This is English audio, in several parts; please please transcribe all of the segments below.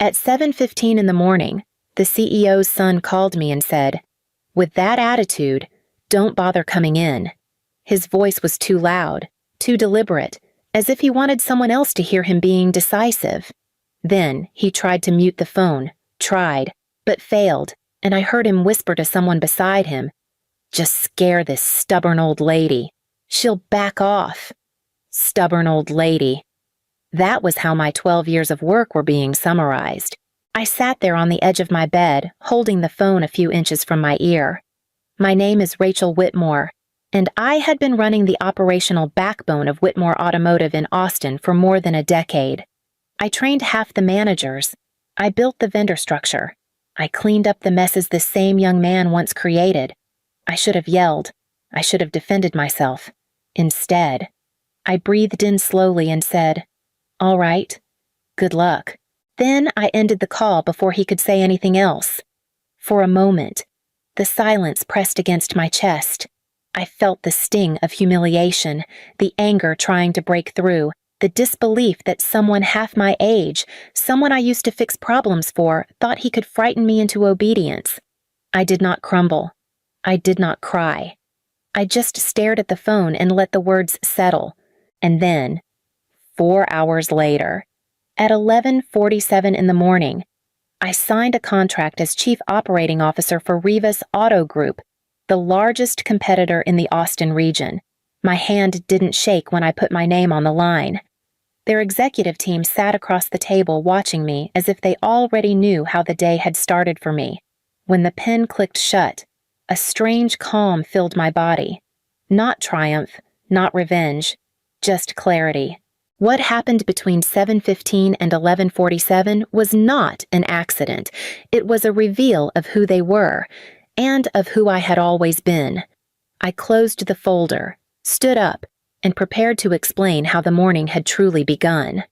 At 7:15 in the morning, the CEO's son called me and said, "With that attitude, don't bother coming in." His voice was too loud, too deliberate, as if he wanted someone else to hear him being decisive. Then he tried to mute the phone, but failed, and I heard him whisper to someone beside him, "Just scare this stubborn old lady. She'll back off." Stubborn old lady. That was how my 12 years of work were being summarized. I sat there on the edge of my bed, holding the phone a few inches from my ear. My name is Rachel Whitmore, and I had been running the operational backbone of Whitmore Automotive in Austin for more than a decade. I trained half the managers. I built the vendor structure. I cleaned up the messes this same young man once created. I should have yelled. I should have defended myself. Instead, I breathed in slowly and said, "All right, good luck." Then I ended the call before he could say anything else. For a moment, the silence pressed against my chest. I felt the sting of humiliation, the anger trying to break through, the disbelief that someone half my age, someone I used to fix problems for, thought he could frighten me into obedience. I did not crumble. I did not cry. I just stared at the phone and let the words settle. And then, 4 hours later, at 11:47 in the morning, I signed a contract as Chief Operating Officer for Rivas Auto Group, the largest competitor in the Austin region. My hand didn't shake when I put my name on the line. Their executive team sat across the table watching me as if they already knew how the day had started for me. When the pen clicked shut, a strange calm filled my body. Not triumph, not revenge, just clarity. What happened between 7:15 and 11:47 was not an accident. It was a reveal of who they were, and of who I had always been. I closed the folder, stood up, and prepared to explain how the morning had truly begun.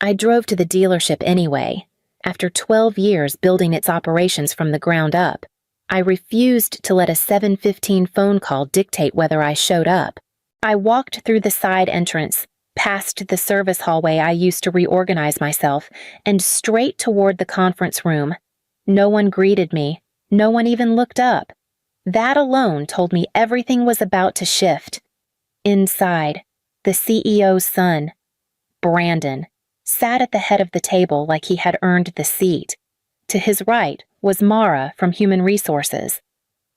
I drove to the dealership anyway. After 12 years building its operations from the ground up, I refused to let a 7:15 phone call dictate whether I showed up. I walked through the side entrance, past the service hallway I used to reorganize myself, and straight toward the conference room. No one greeted me. No one even looked up. That alone told me everything was about to shift. Inside, the CEO's son, Brandon, sat at the head of the table like he had earned the seat. To his right was Mara from Human Resources,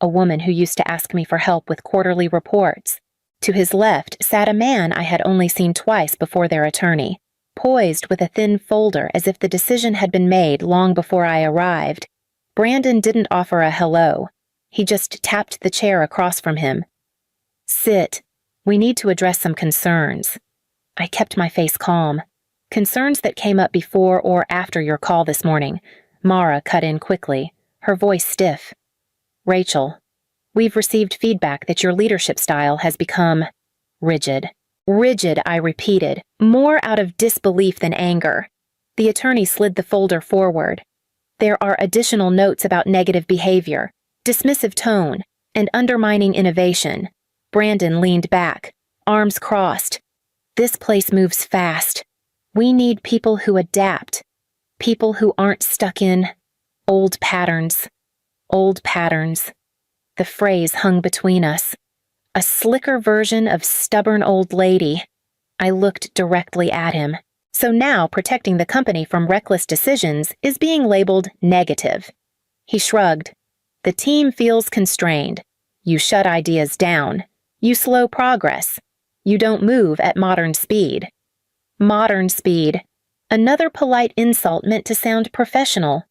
a woman who used to ask me for help with quarterly reports. To his left sat a man I had only seen twice before their attorney, poised with a thin folder as if the decision had been made long before I arrived. Brandon didn't offer a hello. He just tapped the chair across from him. "Sit. We need to address some concerns." I kept my face calm. "Concerns that came up before or after your call this morning." Mara cut in quickly, her voice stiff. "Rachel, we've received feedback that your leadership style has become rigid." Rigid, I repeated, more out of disbelief than anger. The attorney slid the folder forward. "There are additional notes about negative behavior, dismissive tone, and undermining innovation." Brandon leaned back, arms crossed. "This place moves fast. We need people who adapt. People who aren't stuck in old patterns. Old patterns." The phrase hung between us. A slicker version of stubborn old lady. I looked directly at him. So now protecting the company from reckless decisions is being labeled negative. He shrugged. "The team feels constrained. You shut ideas down. You slow progress. You don't move at modern speed." Modern speed. Another polite insult meant to sound professional.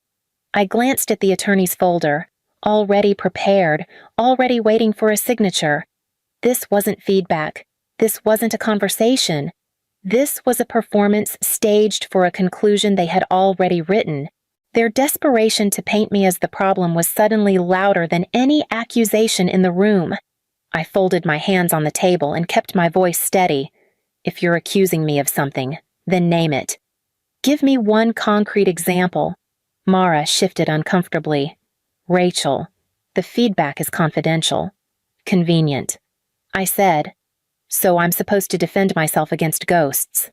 I glanced at the attorney's folder, already prepared, already waiting for a signature. This wasn't feedback. This wasn't a conversation. This was a performance staged for a conclusion they had already written. Their desperation to paint me as the problem was suddenly louder than any accusation in the room. I folded my hands on the table and kept my voice steady. "If you're accusing me of something, then name it. Give me one concrete example." Mara shifted uncomfortably. "Rachel, the feedback is confidential." "Convenient." I said, "So I'm supposed to defend myself against ghosts."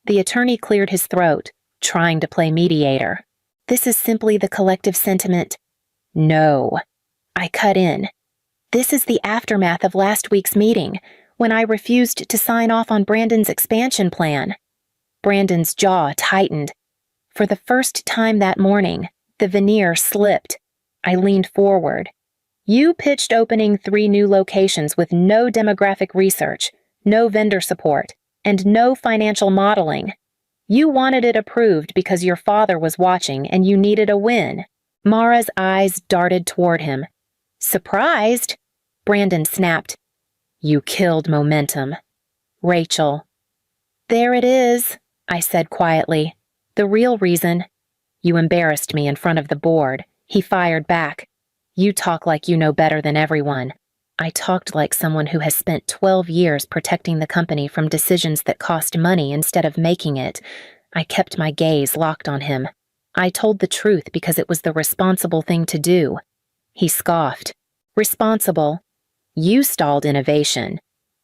The attorney cleared his throat, trying to play mediator. This is simply the collective sentiment. No. I cut in. This is the aftermath of last week's meeting, when I refused to sign off on Brandon's expansion plan. Brandon's jaw tightened. For the first time that morning, the veneer slipped. I leaned forward. You pitched opening 3 new locations with no demographic research, no vendor support, and no financial modeling. You wanted it approved because your father was watching and you needed a win. Mara's eyes darted toward him. Surprised? Brandon snapped. You killed momentum. Rachel. There it is, I said quietly. The real reason. You embarrassed me in front of the board. He fired back. You talk like you know better than everyone. I talked like someone who has spent 12 years protecting the company from decisions that cost money instead of making it. I kept my gaze locked on him. I told the truth because it was the responsible thing to do. He scoffed. Responsible? You stalled innovation.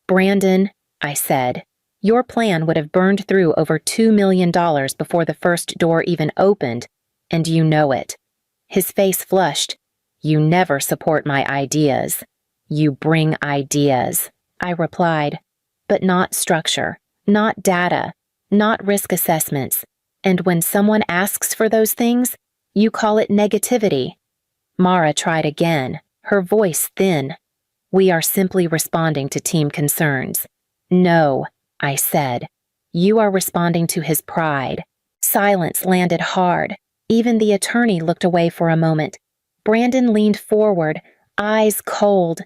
Brandon, I said, your plan would have burned through over $2 million before the first door even opened, and you know it. His face flushed. You never support my ideas. You bring ideas, I replied, but not structure, not data, not risk assessments. And when someone asks for those things, you call it negativity. Mara tried again, her voice thin. We are simply responding to team concerns. No, I said. You are responding to his pride. Silence landed hard. Even the attorney looked away for a moment. Brandon leaned forward, eyes cold.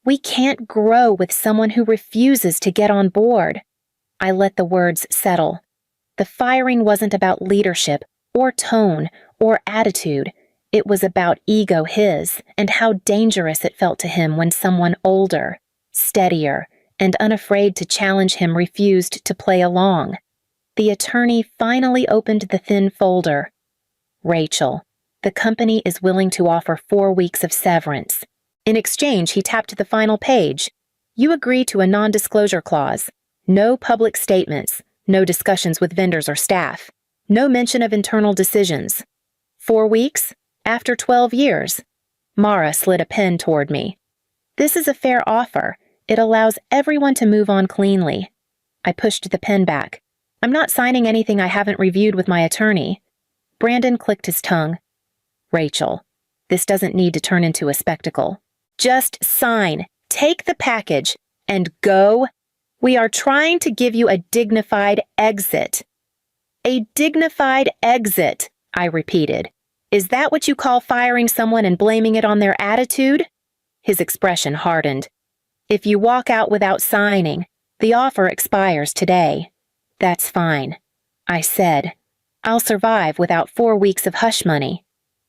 We can't grow with someone who refuses to get on board. I let the words settle. The firing wasn't about leadership, or tone, or attitude. It was about ego his, and how dangerous it felt to him when someone older, steadier, and unafraid to challenge him refused to play along. The attorney finally opened the thin folder. Rachel, the company is willing to offer 4 weeks of severance. In exchange, he tapped the final page. You agree to a non-disclosure clause. No public statements. No discussions with vendors or staff. No mention of internal decisions. 4 weeks? After 12 years. Mara slid a pen toward me. This is a fair offer. It allows everyone to move on cleanly. I pushed the pen back. I'm not signing anything I haven't reviewed with my attorney. Brandon clicked his tongue. Rachel, this doesn't need to turn into a spectacle. Just sign, take the package, and go. We are trying to give you a dignified exit. A dignified exit, I repeated. Is that what you call firing someone and blaming it on their attitude? His expression hardened. If you walk out without signing, the offer expires today. That's fine, I said. I'll survive without 4 weeks of hush money.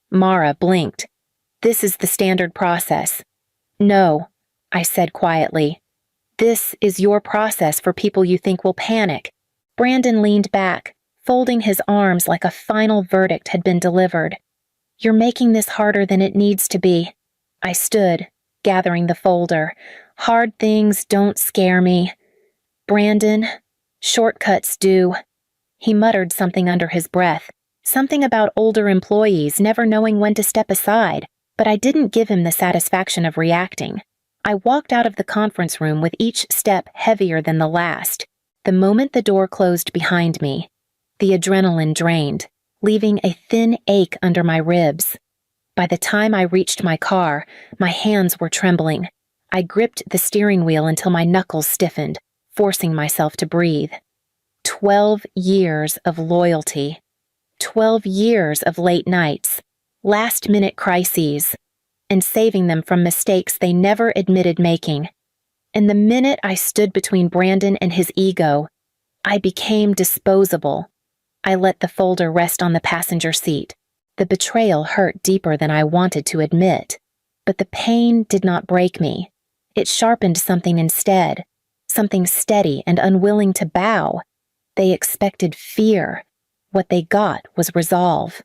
Mara blinked. This is the standard process. No, I said quietly. This is your process for people you think will panic. Brandon leaned back, folding his arms like a final verdict had been delivered. You're making this harder than it needs to be. I stood, gathering the folder. Hard things don't scare me. Brandon, shortcuts do. He muttered something under his breath, something about older employees never knowing when to step aside, but I didn't give him the satisfaction of reacting. I walked out of the conference room with each step heavier than the last. The moment the door closed behind me, the adrenaline drained, leaving a thin ache under my ribs. By the time I reached my car, my hands were trembling. I gripped the steering wheel until my knuckles stiffened, forcing myself to breathe. 12 years of loyalty. 12 years of late nights, last-minute crises, and saving them from mistakes they never admitted making. And the minute I stood between Brandon and his ego, I became disposable. I let the folder rest on the passenger seat. The betrayal hurt deeper than I wanted to admit, but the pain did not break me. It sharpened something instead, something steady and unwilling to bow. They expected fear. What they got was resolve.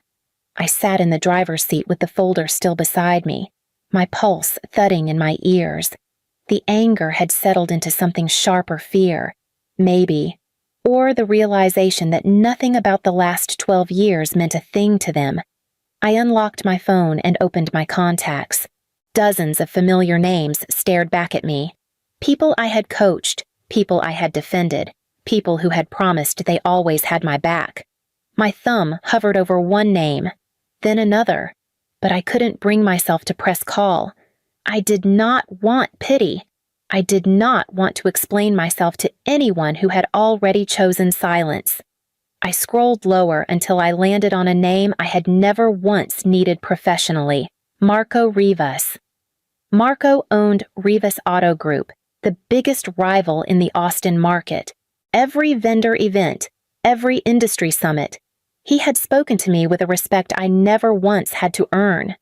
I sat in the driver's seat with the folder still beside me, my pulse thudding in my ears. The anger had settled into something sharper fear, maybe, or the realization that nothing about the last 12 years meant a thing to them. I unlocked my phone and opened my contacts. Dozens of familiar names stared back at me. People I had coached, people I had defended, people who had promised they always had my back. My thumb hovered over one name, then another, but I couldn't bring myself to press call. I did not want pity. I did not want to explain myself to anyone who had already chosen silence. I scrolled lower until I landed on a name I had never once needed professionally: Marco Rivas. Marco owned Rivas Auto Group, the biggest rival in the Austin market. Every vendor event, every industry summit. He had spoken to me with a respect I never once had to earn.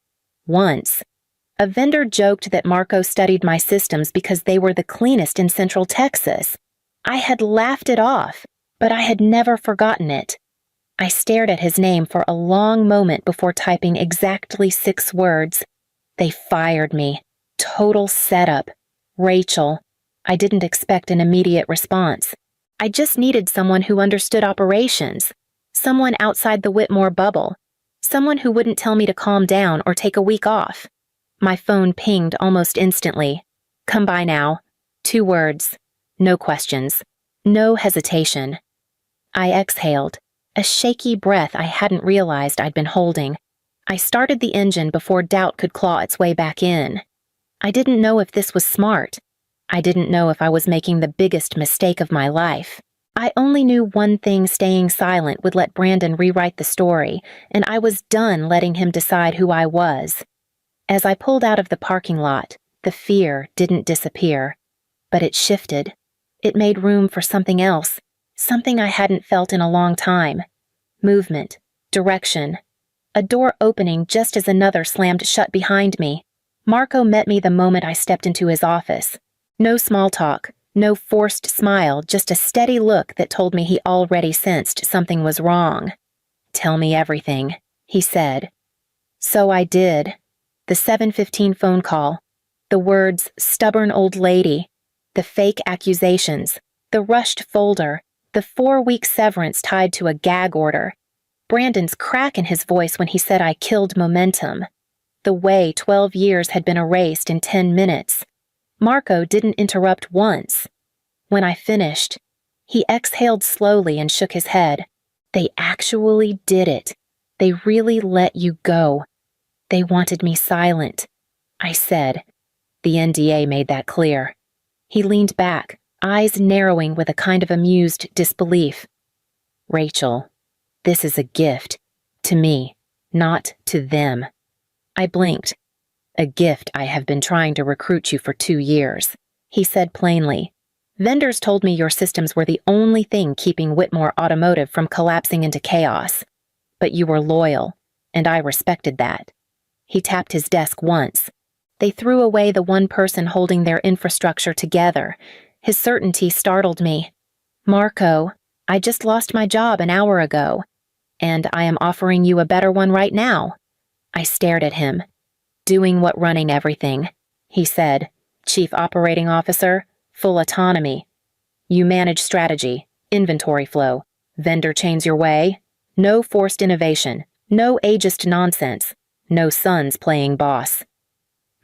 Once. A vendor joked that Marco studied my systems because they were the cleanest in Central Texas. I had laughed it off, but I had never forgotten it. I stared at his name for a long moment before typing exactly 6 words. They fired me. Total setup. Rachel. I didn't expect an immediate response. I just needed someone who understood operations. Someone outside the Whitmore bubble. Someone who wouldn't tell me to calm down or take a week off. My phone pinged almost instantly. Come by now. 2 words. No questions. No hesitation. I exhaled, a shaky breath I hadn't realized I'd been holding. I started the engine before doubt could claw its way back in. I didn't know if this was smart. I didn't know if I was making the biggest mistake of my life. I only knew one thing: staying silent would let Brandon rewrite the story, and I was done letting him decide who I was. As I pulled out of the parking lot, the fear didn't disappear, but it shifted. It made room for something else, something I hadn't felt in a long time. Movement, direction. A door opening just as another slammed shut behind me. Marco met me the moment I stepped into his office. No small talk, no forced smile, just a steady look that told me he already sensed something was wrong. "Tell me everything," he said. So I did. The 7:15 phone call. The words, "stubborn old lady." The fake accusations. The rushed folder. The 4-week severance tied to a gag order. Brandon's crack in his voice when he said I killed momentum. The way 12 years had been erased in 10 minutes. Marco didn't interrupt once. When I finished, he exhaled slowly and shook his head. They actually did it. They really let you go. They wanted me silent. I said. The NDA made that clear. He leaned back, eyes narrowing with a kind of amused disbelief. "Rachel, this is a gift. To me, not to them." I blinked. "A gift I have been trying to recruit you for 2 years," he said plainly. "Vendors told me your systems were the only thing keeping Whitmore Automotive from collapsing into chaos. But you were loyal, and I respected that." He tapped his desk once. They threw away the one person holding their infrastructure together. His certainty startled me. "Marco, I just lost my job an hour ago, and I am offering you a better one right now." I stared at him. "Doing what running everything," he said. "Chief Operating Officer, full autonomy. You manage strategy, inventory flow, vendor chains your way. No forced innovation, no ageist nonsense, no sons playing boss."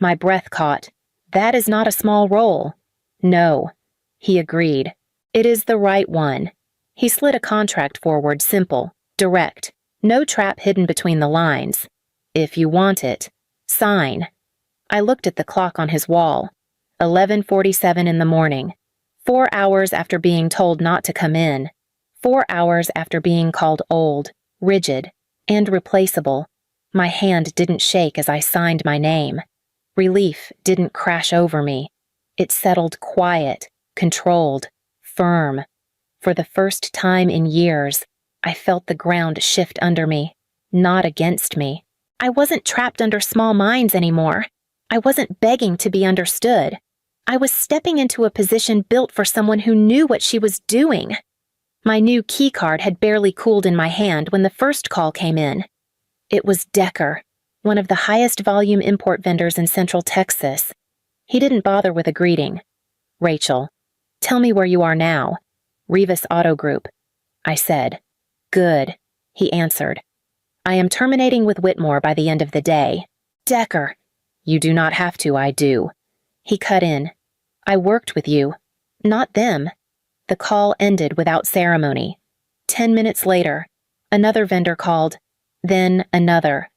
My breath caught. "That is not a small role." "No," he agreed. "It is the right one." He slid a contract forward, simple, direct, no trap hidden between the lines. "If you want it, sign." I looked at the clock on his wall. 11:47 in the morning. 4 hours after being told not to come in. 4 hours after being called old, rigid, and replaceable. My hand didn't shake as I signed my name. Relief didn't crash over me. It settled quiet, controlled, firm. For the first time in years, I felt the ground shift under me, not against me. I wasn't trapped under small minds anymore. I wasn't begging to be understood. I was stepping into a position built for someone who knew what she was doing. My new keycard had barely cooled in my hand when the first call came in. It was Decker, one of the highest volume import vendors in Central Texas. He didn't bother with a greeting. "Rachel, tell me where you are now." "Rivas Auto Group," I said. "Good," he answered. I am terminating with Whitmore by the end of the day. Decker. You do not have to, I do. He cut in. I worked with you. Not them. The call ended without ceremony. 10 minutes later, another vendor called, then another.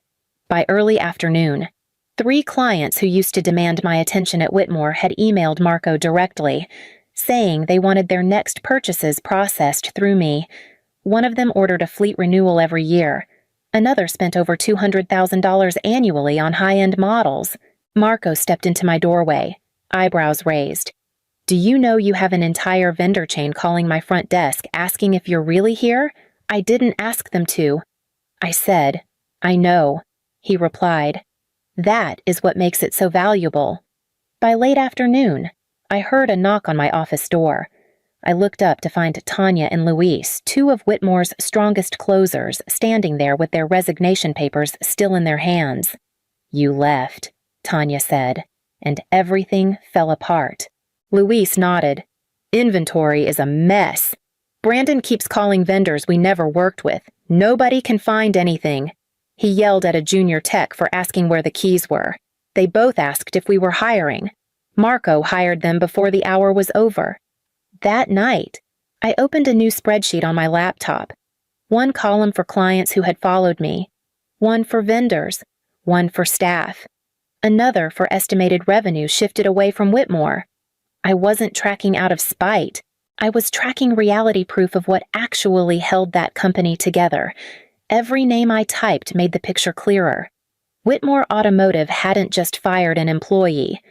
By early afternoon, 3 clients who used to demand my attention at Whitmore had emailed Marco directly, saying they wanted their next purchases processed through me. One of them ordered a fleet renewal every year. Another spent over $200,000 annually on high-end models. Marco stepped into my doorway, eyebrows raised. Do you know you have an entire vendor chain calling my front desk asking if you're really here? I didn't ask them to. I said, I know. He replied, that is what makes it so valuable. By late afternoon, I heard a knock on my office door. I looked up to find Tanya and Luis, 2 of Whitmore's strongest closers, standing there with their resignation papers still in their hands. You left, Tanya said, and everything fell apart. Luis nodded. Inventory is a mess. Brandon keeps calling vendors we never worked with. Nobody can find anything. He yelled at a junior tech for asking where the keys were. They both asked if we were hiring. Marco hired them before the hour was over. That night, I opened a new spreadsheet on my laptop. 1 column for clients who had followed me, 1 for vendors, 1 for staff, another for estimated revenue shifted away from Whitmore. I wasn't tracking out of spite. I was tracking reality proof of what actually held that company together. Every name I typed made the picture clearer. Whitmore Automotive hadn't just fired an employee.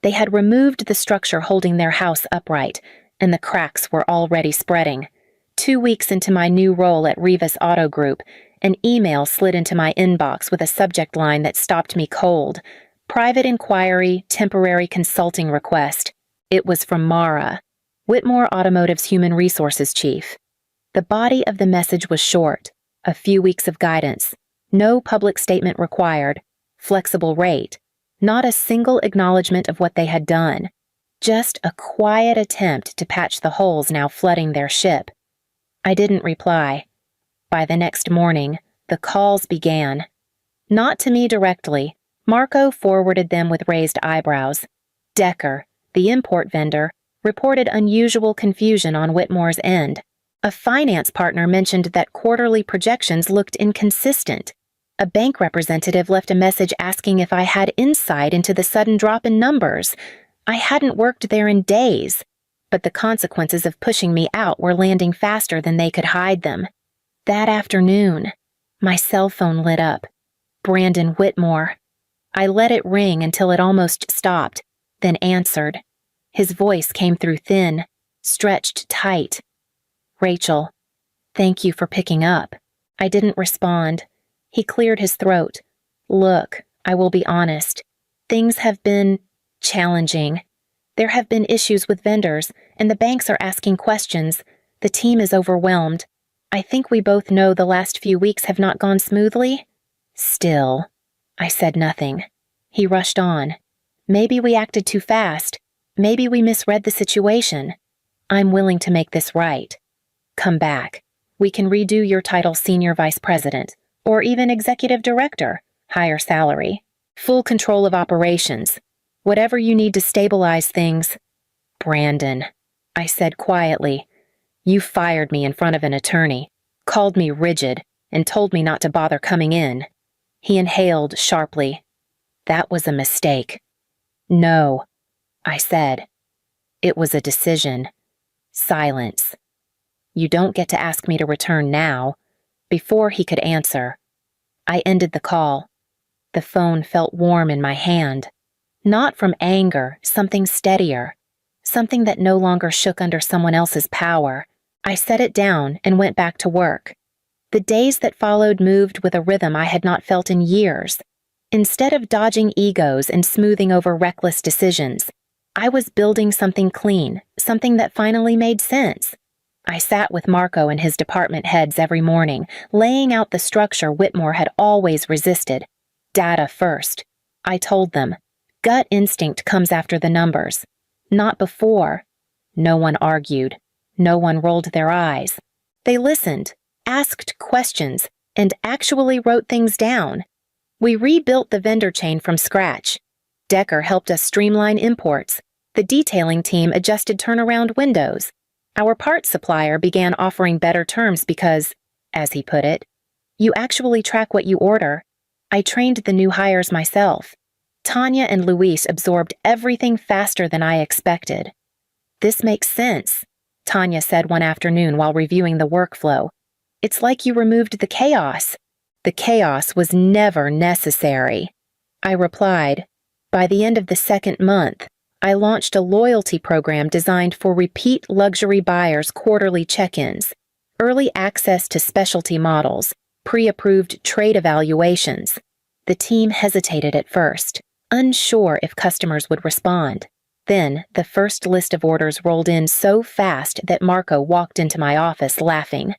They had removed the structure holding their house upright, and the cracks were already spreading. 2 weeks into my new role at Rivas Auto Group, an email slid into my inbox with a subject line that stopped me cold. Private inquiry, temporary consulting request. It was from Mara, Whitmore Automotive's human resources chief. The body of the message was short. A few weeks of guidance. No public statement required. Flexible rate. Not a single acknowledgement of what they had done. Just a quiet attempt to patch the holes now flooding their ship. I didn't reply. By the next morning, the calls began. Not to me directly. Marco forwarded them with raised eyebrows. Decker, the import vendor, reported unusual confusion on Whitmore's end. A finance partner mentioned that quarterly projections looked inconsistent. A bank representative left a message asking if I had insight into the sudden drop in numbers. I hadn't worked there in days, but the consequences of pushing me out were landing faster than they could hide them. That afternoon, my cell phone lit up. Brandon Whitmore. I let it ring until it almost stopped, then answered. His voice came through thin, stretched tight. Rachel, thank you for picking up. I didn't respond. He cleared his throat. Look, I will be honest. Things have been challenging. There have been issues with vendors, and the banks are asking questions. The team is overwhelmed. I think we both know the last few weeks have not gone smoothly. Still, I said nothing. He rushed on. Maybe we acted too fast. Maybe we misread the situation. I'm willing to make this right. Come back. We can redo your title Senior Vice President, or even Executive Director, higher salary, full control of operations, whatever you need to stabilize things. Brandon, I said quietly, you fired me in front of an attorney, called me rigid, and told me not to bother coming in. He inhaled sharply. That was a mistake. No, I said. It was a decision. Silence. You don't get to ask me to return now. Before he could answer, I ended the call. The phone felt warm in my hand. Not from anger, something steadier. Something that no longer shook under someone else's power. I set it down and went back to work. The days that followed moved with a rhythm I had not felt in years. Instead of dodging egos and smoothing over reckless decisions, I was building something clean, something that finally made sense. I sat with Marco and his department heads every morning, laying out the structure Whitmore had always resisted. Data first. I told them, gut instinct comes after the numbers. Not before. No one argued. No one rolled their eyes. They listened, asked questions, and actually wrote things down. We rebuilt the vendor chain from scratch. Decker helped us streamline imports. The detailing team adjusted turnaround windows. Our parts supplier began offering better terms because, as he put it, you actually track what you order. I trained the new hires myself. Tanya and Luis absorbed everything faster than I expected. "This makes sense," Tanya said one afternoon while reviewing the workflow. "It's like you removed the chaos." "The chaos was never necessary," I replied. By the end of the second month, I launched a loyalty program designed for repeat luxury buyers' quarterly check-ins, early access to specialty models, pre-approved trade evaluations. The team hesitated at first, unsure if customers would respond. Then, the first list of orders rolled in so fast that Marco walked into my office laughing.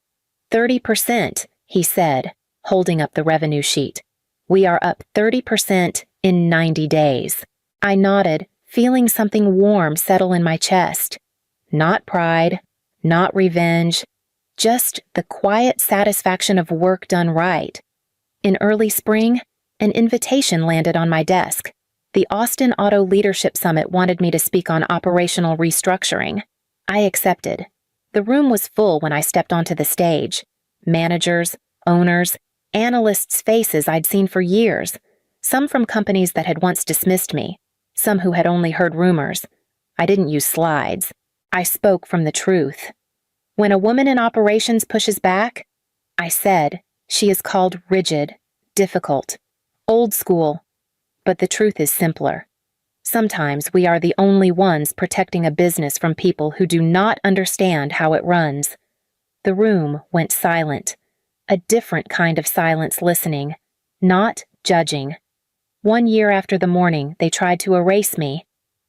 30%, he said, holding up the revenue sheet. "We are up 30% in 90 days. I nodded, feeling something warm settle in my chest. Not pride, not revenge, just the quiet satisfaction of work done right. In early spring, an invitation landed on my desk. The Austin Auto Leadership Summit wanted me to speak on operational restructuring. I accepted. The room was full when I stepped onto the stage. Managers, owners, analysts' faces I'd seen for years, some from companies that had once dismissed me, some who had only heard rumors. I didn't use slides. I spoke from the truth. When a woman in operations pushes back, I said, she is called rigid, difficult, old school. But the truth is simpler. Sometimes we are the only ones protecting a business from people who do not understand how it runs. The room went silent, a different kind of silence listening, not judging. 1 year after the morning they tried to erase me,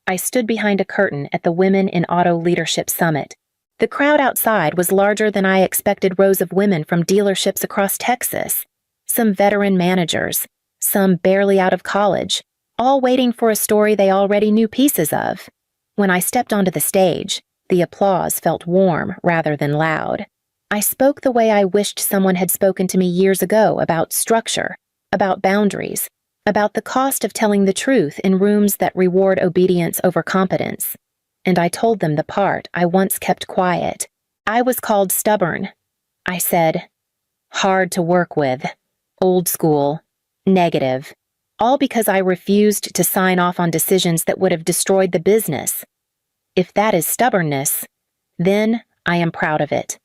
I stood behind a curtain at the Women in Auto Leadership Summit. The crowd outside was larger than I expected. Rows of women from dealerships across Texas, some veteran managers, some barely out of college, all waiting for a story they already knew pieces of. When I stepped onto the stage, the applause felt warm rather than loud. I spoke the way I wished someone had spoken to me years ago, about structure, about boundaries, about the cost of telling the truth in rooms that reward obedience over competence. And I told them the part I once kept quiet. I was called stubborn. I said, hard to work with, old school, negative, all because I refused to sign off on decisions that would have destroyed the business. If that is stubbornness, then I am proud of it.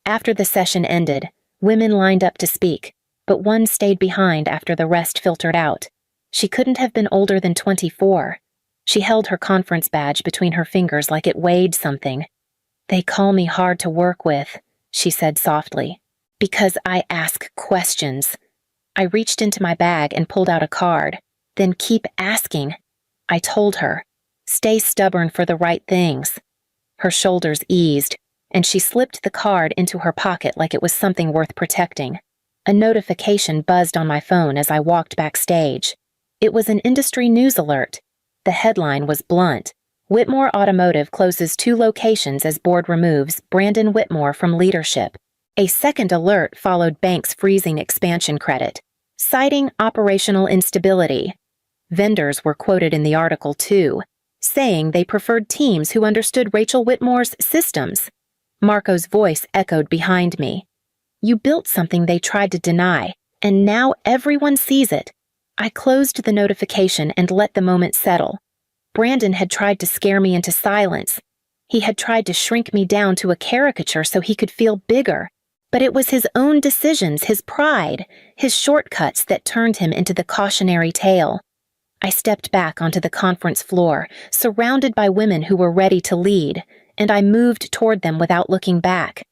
After the session ended, women lined up to speak, but one stayed behind after the rest filtered out. She couldn't have been older than 24. She held her conference badge between her fingers like it weighed something. "They call me hard to work with," she said softly, "because I ask questions." I reached into my bag and pulled out a card. "Then keep asking," I told her. "Stay stubborn for the right things." Her shoulders eased, and she slipped the card into her pocket like it was something worth protecting. A notification buzzed on my phone as I walked backstage. It was an industry news alert. The headline was blunt: Whitmore Automotive closes 2 locations as board removes Brandon Whitmore from leadership. A second alert followed banks freezing expansion credit, citing operational instability. Vendors were quoted in the article too, saying they preferred teams who understood Rachel Whitmore's systems. Marco's voice echoed behind me. "You built something they tried to deny, and now everyone sees it." I closed the notification and let the moment settle. Brandon had tried to scare me into silence. He had tried to shrink me down to a caricature so he could feel bigger. But it was his own decisions, his pride, his shortcuts that turned him into the cautionary tale. I stepped back onto the conference floor, surrounded by women who were ready to lead, and I moved toward them without looking back.